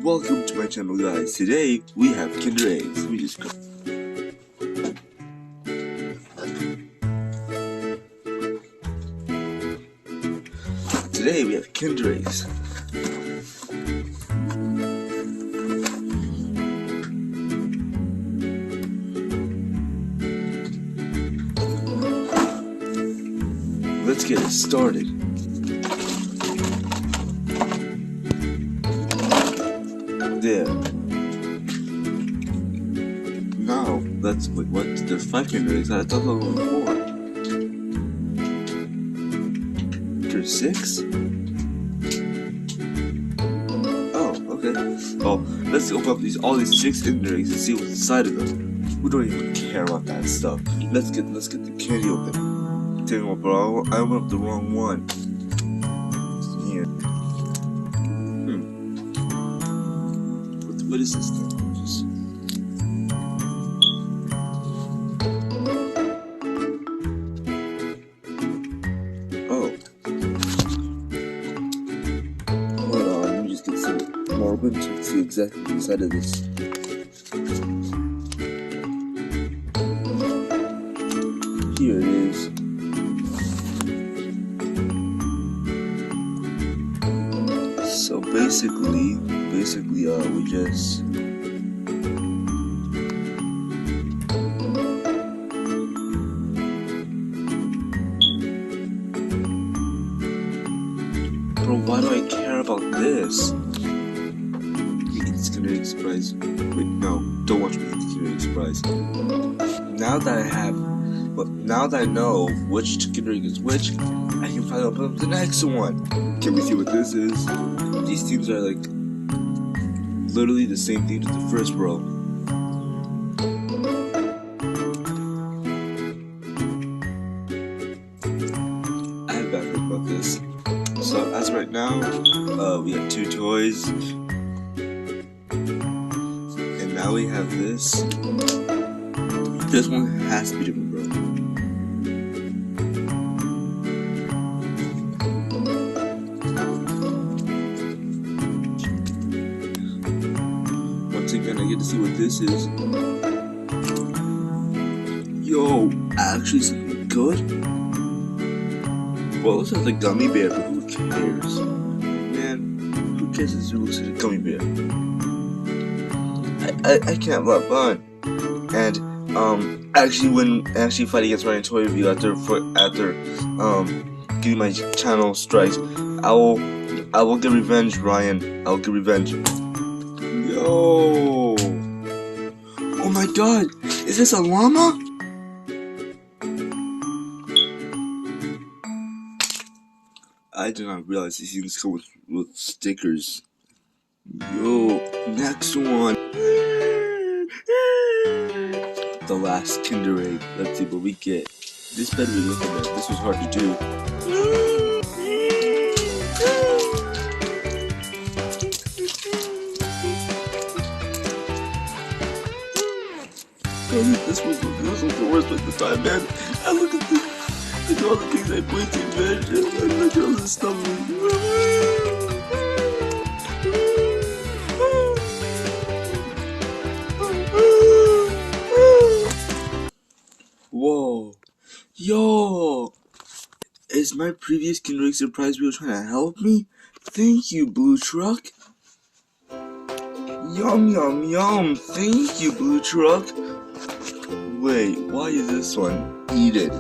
Welcome to my channel, guys. Today we have Kinder Eggs. Let me just go. Today we have Kinder Eggs. Let's get it started. There. Now, wait, what? There's 5 Kinder Eggs. I thought there were 4. There's 6? Oh, okay. Well, let's open up all these 6 Kinder Eggs and see what's inside of them. We don't even care about that stuff. Let's get the candy open. Dang it, bro, I opened up the wrong one. Here. What is this thing? Oh. Hold on, let me just get some more open to see exactly what's inside of this. Here it is. So basically, we just Bro, why do I care about this? Eat Kinder Egg surprise. Wait, no, don't watch me eat Kinder Egg surprise. Now that I know which Kinder Egg is which, I can finally open up the next one. Can we see what this is? These themes are like literally the same theme as the first row. I have bad feeling about this. So as of right now, we have 2 toys, and now we have this. This one has to be different, bro. Once again, I get to see what this is. Yo, actually something good? Well, it looks like a gummy bear, but who cares? Man, who cares if it looks like a gummy bear? I can't have a lot of fun. And, actually fighting against Ryan Toy Review after getting my channel strikes, I will get revenge, Ryan. I'll get revenge. Yo! Oh my god! Is this a llama? I did not realize these things come with stickers. Yo, next one. The last Kinder Egg. Let's see what we get. This better be looking at. This was hard to do. This was the worst of the time, man. And look at all the things I pointed, man. And look at all the stuff. Whoa. Yo. Is my previous Kinder Egg surprise video trying to help me? Thank you, Blue Truck. Yum, yum, yum. Thank you, Blue Truck. Wait, why is this one? Eat it.